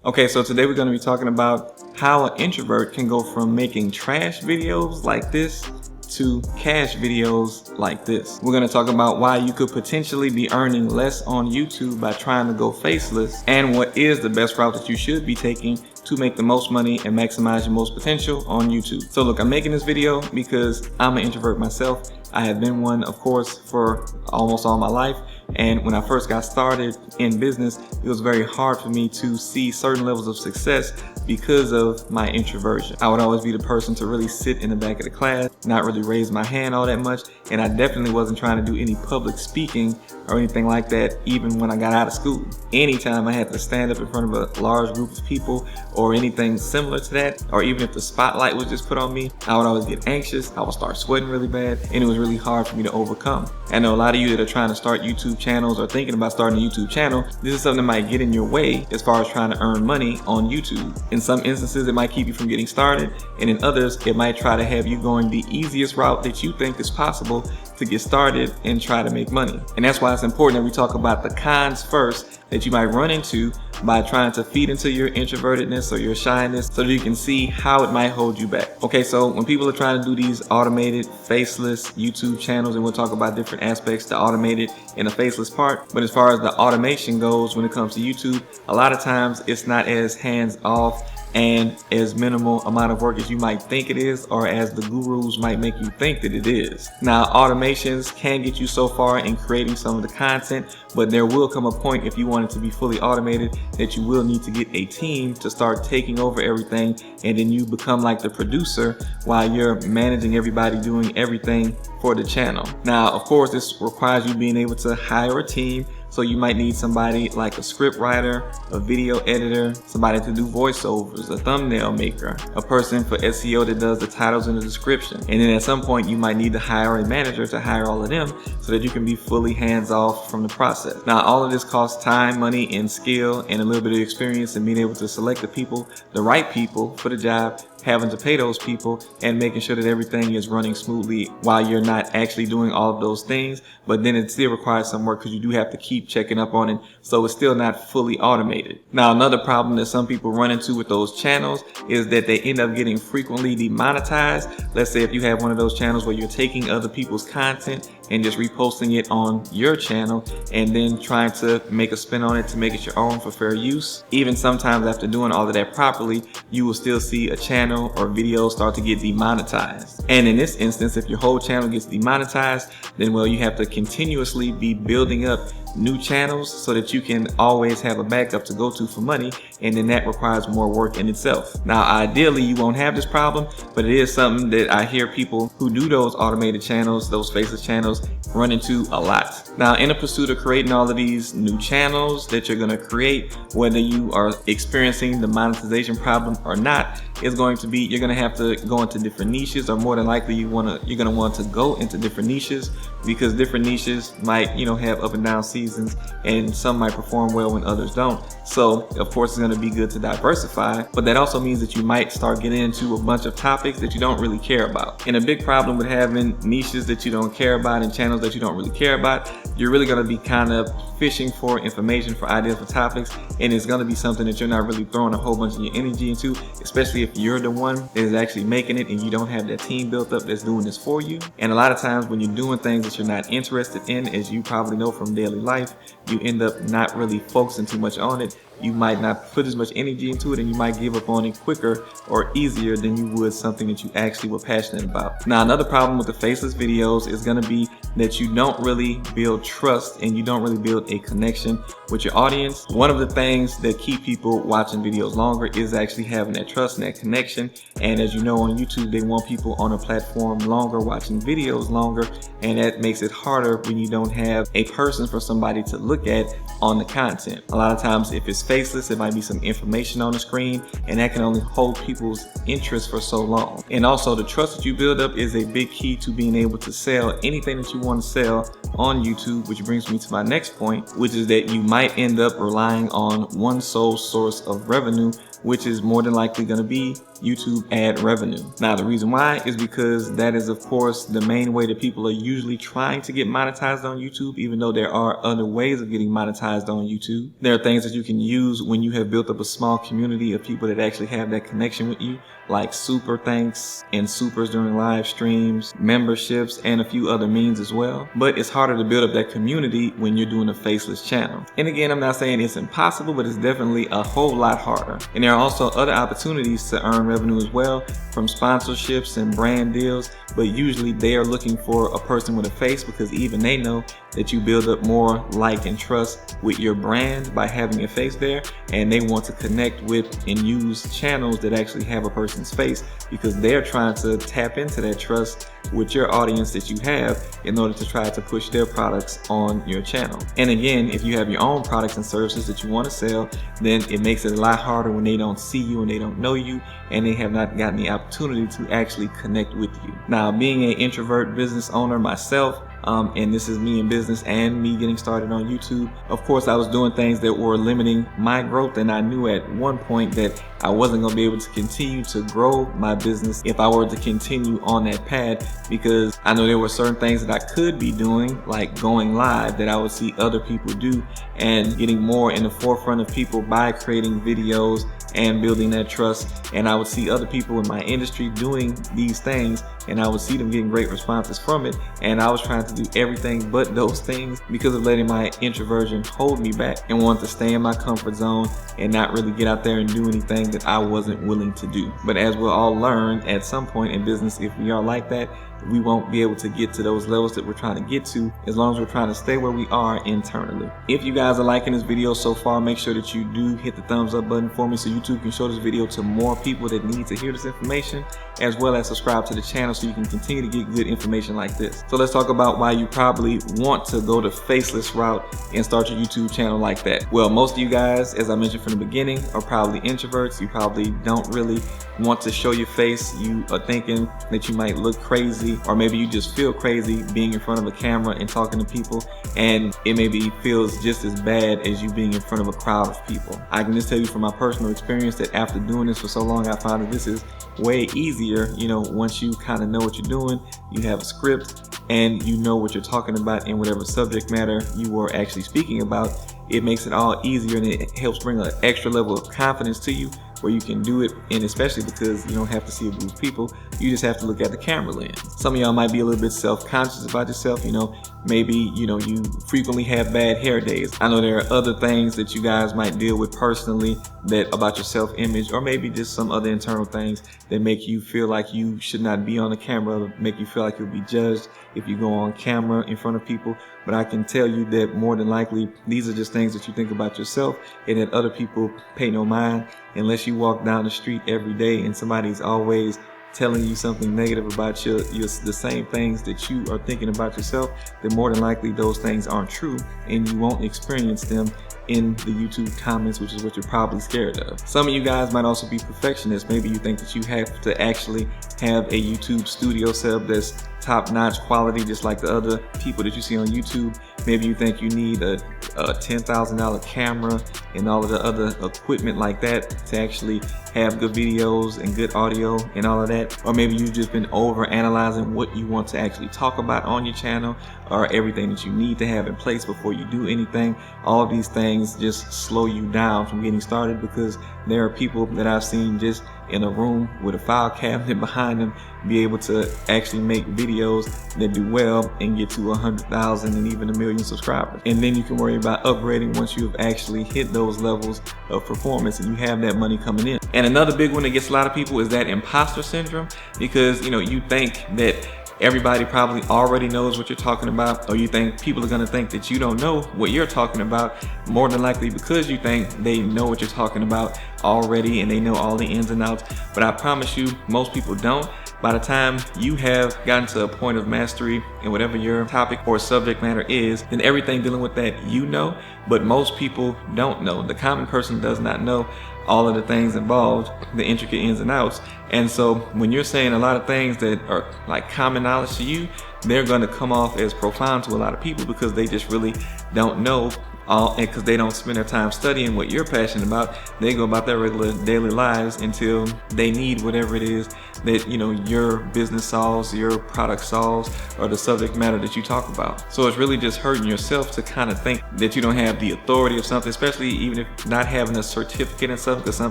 Okay, so today we're going to be talking about how an introvert can go from making trash videos like this to cash videos like this. We're going to talk about why you could potentially be earning less on YouTube by trying to go faceless, and what is the best route that you should be taking to make the most money and maximize your most potential on YouTube. So look, I'm making this video because I'm an introvert myself. I have been one, of course, for almost all my life. And when I first got started in business, it was very hard for me to see certain levels of success because of my introversion. I would always be the person to really sit in the back of the class, not really raise my hand all that much. And I definitely wasn't trying to do any public speaking or anything like that, even when I got out of school. Anytime I had to stand up in front of a large group of people or anything similar to that, or even if the spotlight was just put on me, I would always get anxious. I would start sweating really bad, and it was really hard for me to overcome. I know a lot of you that are trying to start YouTube channels or thinking about starting a YouTube channel, this is something that might get in your way as far as trying to earn money on YouTube. In some instances, it might keep you from getting started, and in others, it might try to have you going the easiest route that you think is possible to get started and try to make money. And that's why it's important that we talk about the cons first that you might run into by trying to feed into your introvertedness or your shyness, so that you can see how it might hold you back. Okay, so when people are trying to do these automated, faceless YouTube channels, and we'll talk about different aspects, the automated and the faceless part, but as far as the automation goes when it comes to YouTube, a lot of times it's not as hands-off and as minimal amount of work as you might think it is, or as the gurus might make you think that it is. Now, automations can get you so far in creating some of the content, but there will come a point, if you want it to be fully automated, that you will need to get a team to start taking over everything, and then you become like the producer while you're managing everybody doing everything for the channel. Now, of course, this requires you being able to hire a team. So you might need somebody like a script writer, a video editor, somebody to do voiceovers, a thumbnail maker, a person for SEO that does the titles and the description. And then at some point you might need to hire a manager to hire all of them so that you can be fully hands off from the process. Now, all of this costs time, money, and skill, and a little bit of experience in being able to select the people, the right people for the job, having to pay those people, and making sure that everything is running smoothly while you're not actually doing all of those things. But then it still requires some work because you do have to keep checking up on it, so it's still not fully automated. Now, another problem that some people run into with those channels is that they end up getting frequently demonetized. Let's say if you have one of those channels where you're taking other people's content and just reposting it on your channel and then trying to make a spin on it to make it your own for fair use. Even sometimes after doing all of that properly, you will still see a channel or video start to get demonetized. And in this instance, if your whole channel gets demonetized, then well, you have to continuously be building up new channels so that you can always have a backup to go to for money, and then that requires more work in itself. Now, ideally you won't have this problem, but it is something that I hear people who do those automated channels, those faceless channels, run into a lot. Now, in the pursuit of creating all of these new channels that you're going to create, whether you are experiencing the monetization problem or not, is going to be, you're going to have to go into different niches, or more than likely you're going to want to go into different niches, because different niches might, have up and down seasons, and some might perform well when others don't. So of course it's going to be good to diversify, but that also means that you might start getting into a bunch of topics that you don't really care about. And a big problem with having niches that you don't care about and channels that you don't really care about, you're really going to be kind of fishing for information, for ideas, for topics, and it's going to be something that you're not really throwing a whole bunch of your energy into, especially if you're the one that is actually making it and you don't have that team built up that's doing this for you. And a lot of times when you're doing things that you're not interested in, as you probably know from daily life, you end up not really focusing too much on it. You might not put as much energy into it, and you might give up on it quicker or easier than you would something that you actually were passionate about. Now, another problem with the faceless videos is going to be that you don't really build trust and you don't really build a connection with your audience. One of the things that keep people watching videos longer is actually having that trust and that connection. And as you know, on YouTube, they want people on a platform longer, watching videos longer, and that makes it harder when you don't have a person for somebody to look at on the content. A lot of times if it's faceless, it might be some information on the screen, and that can only hold people's interest for so long. And also, the trust that you build up is a big key to being able to sell anything that you want to sell on YouTube, which brings me to my next point, which is that you might end up relying on one sole source of revenue, which is more than likely going to be YouTube ad revenue. Now, the reason why is because that is, of course, the main way that people are usually trying to get monetized on YouTube, even though there are other ways of getting monetized on YouTube. There are things that you can use use when you have built up a small community of people that actually have that connection with you, like super thanks and supers during live streams, memberships, and a few other means as well. But it's harder to build up that community when you're doing a faceless channel. And again, I'm not saying it's impossible, but it's definitely a whole lot harder. And there are also other opportunities to earn revenue as well, from sponsorships and brand deals, but usually they are looking for a person with a face, because even they know that you build up more like and trust with your brand by having your face there, and they want to connect with and use channels that actually have a person's face, because they're trying to tap into that trust with your audience that you have in order to try to push their products on your channel. And again, if you have your own products and services that you want to sell, then it makes it a lot harder when they don't see you and they don't know you and they have not gotten the opportunity to actually connect with you. Now, being an introvert business owner myself, and this is me in business and me getting started on YouTube, of course I was doing things that were limiting my growth, and I knew at one point that I wasn't going to be able to continue to grow my business if I were to continue on that path, because I know there were certain things that I could be doing, like going live, that I would see other people do and getting more in the forefront of people by creating videos and building that trust. And I would see other people in my industry doing these things, and I would see them getting great responses from it, and I was trying to do everything but those things because of letting my introversion hold me back and wanted to stay in my comfort zone and not really get out there and do anything that I wasn't willing to do. But as we'll all learn at some point in business, if we are like that, we won't be able to get to those levels that we're trying to get to as long as we're trying to stay where we are internally. If you guys are liking this video so far, make sure that you do hit the thumbs up button for me so YouTube can show this video to more people that need to hear this information, as well as subscribe to the channel so you can continue to get good information like this. So let's talk about why you probably want to go the faceless route and start your YouTube channel like that. Well, most of you guys, as I mentioned from the beginning, are probably introverts. You probably don't really want to show your face. You are thinking that you might look crazy, or maybe you just feel crazy being in front of a camera and talking to people, and it maybe feels just as bad as you being in front of a crowd of people. I can just tell you from my personal experience that after doing this for so long, I found that this is way easier. You know, once you kind of know what you're doing, you have a script and you know what you're talking about in whatever subject matter you are actually speaking about, it makes it all easier, and it helps bring an extra level of confidence to you where you can do it. And especially because you don't have to see a group of people, you just have to look at the camera lens. Some of y'all might be a little bit self-conscious about yourself. You know, maybe you frequently have bad hair days. I know there are other things that you guys might deal with personally that about your self-image, or maybe just some other internal things that make you feel like you should not be on the camera, make you feel like you'll be judged if you go on camera in front of people. But I can tell you that more than likely, these are just things that you think about yourself and that other people pay no mind, unless you walk down the street every day and somebody's always telling you something negative about the same things that you are thinking about yourself. Then more than likely those things aren't true, and you won't experience them in the YouTube comments, which is what you're probably scared of. Some of you guys might also be perfectionists. Maybe you think that you have to actually have a YouTube studio setup that's top-notch quality, just like the other people that you see on YouTube. Maybe you think you need a $10,000 camera and all of the other equipment like that to actually have good videos and good audio and all of that. Or maybe you've just been over analyzing what you want to actually talk about on your channel, or everything that you need to have in place before you do anything. All of these things just slow you down from getting started, because there are people that I've seen just in a room with a file cabinet behind them be able to actually make videos that do well and get to 100,000 and even 1 million subscribers. And then you can worry about upgrading once you have actually hit those levels of performance and you have that money coming in. And another big one that gets a lot of people is that imposter syndrome, because you think that everybody probably already knows what you're talking about, or you think people are going to think that you don't know what you're talking about, more than likely because you think they know what you're talking about already and they know all the ins and outs. But I promise you, most people don't. By the time you have gotten to a point of mastery in whatever your topic or subject matter is, then everything dealing with that you know, but most people don't know. The common person does not know all of the things involved, the intricate ins and outs. And so when you're saying a lot of things that are like common knowledge to you, they're going to come off as profound to a lot of people because they just really don't know. And because they don't spend their time studying what you're passionate about, they go about their regular daily lives until they need whatever it is that your business solves, your product solves, or the subject matter that you talk about. So it's really just hurting yourself to kind of think that you don't have the authority of something, especially even if not having a certificate in something, because some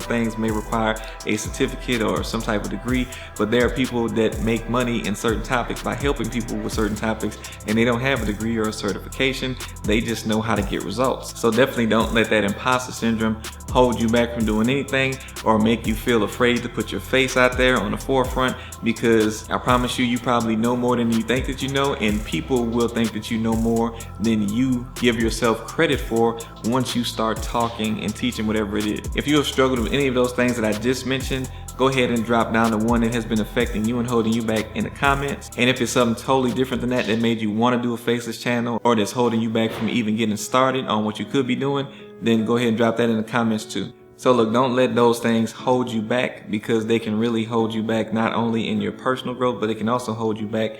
things may require a certificate or some type of degree. But there are people that make money in certain topics by helping people with certain topics, and they don't have a degree or a certification. They just know how to get results. So definitely don't let that imposter syndrome hold you back from doing anything or make you feel afraid to put your face out there on the forefront, because I promise you, you probably know more than you think that you know, and people will think that you know more than you give yourself credit for once you start talking and teaching whatever it is. If you have struggled with any of those things that I just mentioned, go ahead and drop down the one that has been affecting you and holding you back in the comments. And if it's something totally different than that made you want to do a Faceless channel, or that's holding you back from even getting started on what you could be doing, then go ahead and drop that in the comments too. So look, don't let those things hold you back, because they can really hold you back not only in your personal growth, but they can also hold you back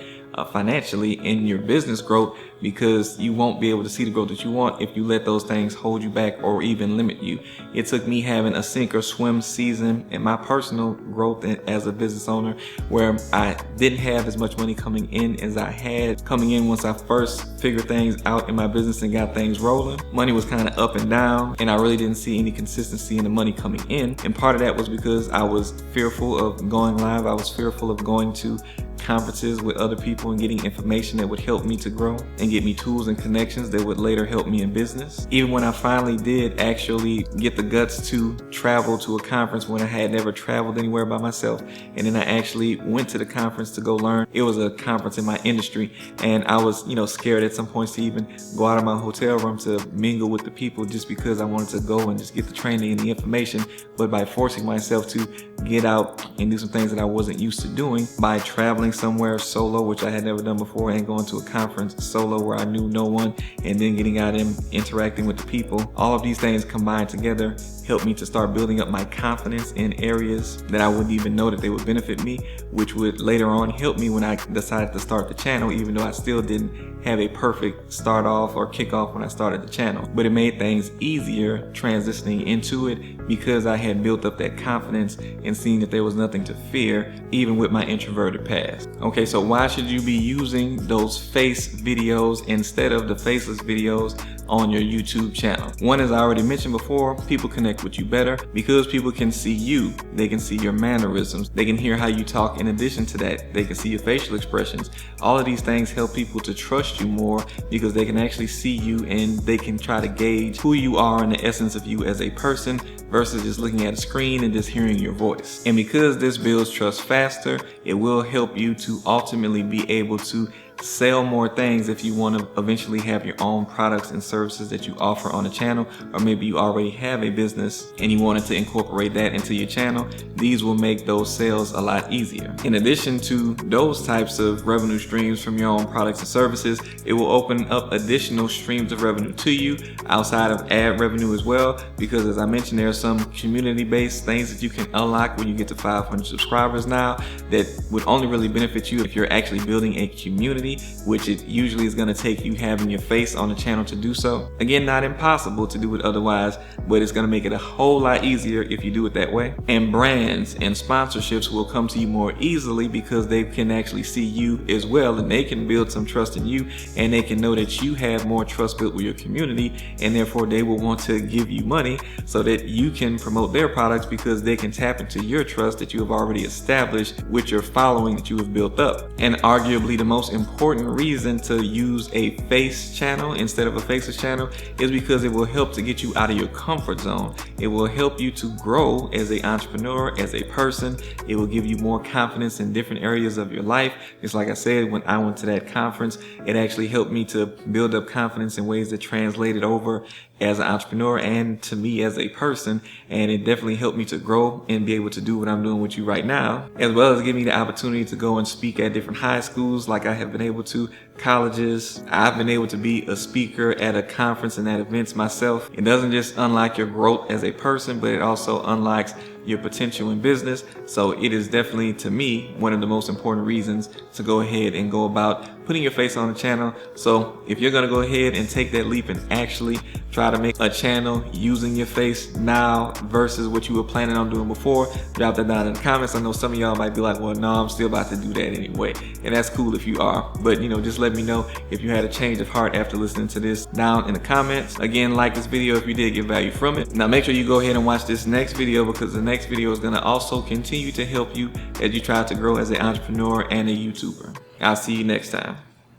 financially in your business growth, because you won't be able to see the growth that you want if you let those things hold you back or even limit you. It took me having a sink or swim season in my personal growth as a business owner, where I didn't have as much money coming in as I had coming in once I first figured things out in my business and got things rolling. Money was kind of up and down, and I really didn't see any consistency in the money coming in. And part of that was because I was fearful of going live. I was fearful of going to conferences with other people and getting information that would help me to grow and get me tools and connections that would later help me in business. Even when I finally did actually get the guts to travel to a conference when I had never traveled anywhere by myself, and then I actually went to the conference to go learn. It was a conference in my industry, and I was scared at some points to even go out of my hotel room to mingle with the people, just because I wanted to go and just get the training and the information. But by forcing myself to get out and do some things that I wasn't used to doing, by traveling somewhere solo, which I had never done before, and going to a conference solo where I knew no one, and then getting out and interacting with the people, all of these things combined together helped me to start building up my confidence in areas that I wouldn't even know that they would benefit me, which would later on help me when I decided to start the channel, even though I still didn't have a perfect start off or kick off when I started the channel. But it made things easier transitioning into it, because I had built up that confidence and seen that there was nothing to fear, even with my introverted past. Okay, so why should you be using those face videos instead of the faceless videos on your YouTube channel? One, as I already mentioned before, people connect with you better because people can see you. They can see your mannerisms. They can hear how you talk. In addition to that, they can see your facial expressions. All of these things help people to trust you more, because they can actually see you and they can try to gauge who you are and the essence of you as a person, versus just looking at a screen and just hearing your voice. And because this builds trust faster, it will help you to ultimately be able to sell more things if you want to eventually have your own products and services that you offer on a channel, or maybe you already have a business and you wanted to incorporate that into your channel. These will make those sales a lot easier. In addition to those types of revenue streams from your own products and services, it will open up additional streams of revenue to you outside of ad revenue as well, because as I mentioned, there are some community-based things that you can unlock when you get to 500 subscribers now that would only really benefit you if you're actually building a community, which it usually is going to take you having your face on the channel to do so. Again, not impossible to do it otherwise, but it's going to make it a whole lot easier if you do it that way. And brands and sponsorships will come to you more easily, because they can actually see you as well, and they can build some trust in you, and they can know that you have more trust built with your community, and therefore they will want to give you money so that you can promote their products, because they can tap into your trust that you have already established with your following that you have built up. And arguably the most important reason to use a face channel instead of a faceless channel is because it will help to get you out of your comfort zone. It will help you to grow as an entrepreneur, as a person. It will give you more confidence in different areas of your life. Just like I said, when I went to that conference, it actually helped me to build up confidence in ways that translated over as an entrepreneur and to me as a person, and it definitely helped me to grow and be able to do what I'm doing with you right now, as well as give me the opportunity to go and speak at different high schools like I have been able to colleges. I've been able to be a speaker at a conference and at events myself. It doesn't just unlock your growth as a person, but it also unlocks your potential in business. So it is definitely, to me, one of the most important reasons to go ahead and go about putting your face on the channel. So if you're gonna go ahead and take that leap and actually try to make a channel using your face now versus what you were planning on doing before, drop that down in the comments. I know some of y'all might be like, well, no, I'm still about to do that anyway. And that's cool if you are, but just let me know if you had a change of heart after listening to this down in the comments. Again, like this video if you did get value from it. Now make sure you go ahead and watch this next video, because the next video is gonna also continue to help you as you try to grow as an entrepreneur and a YouTuber. I'll see you next time.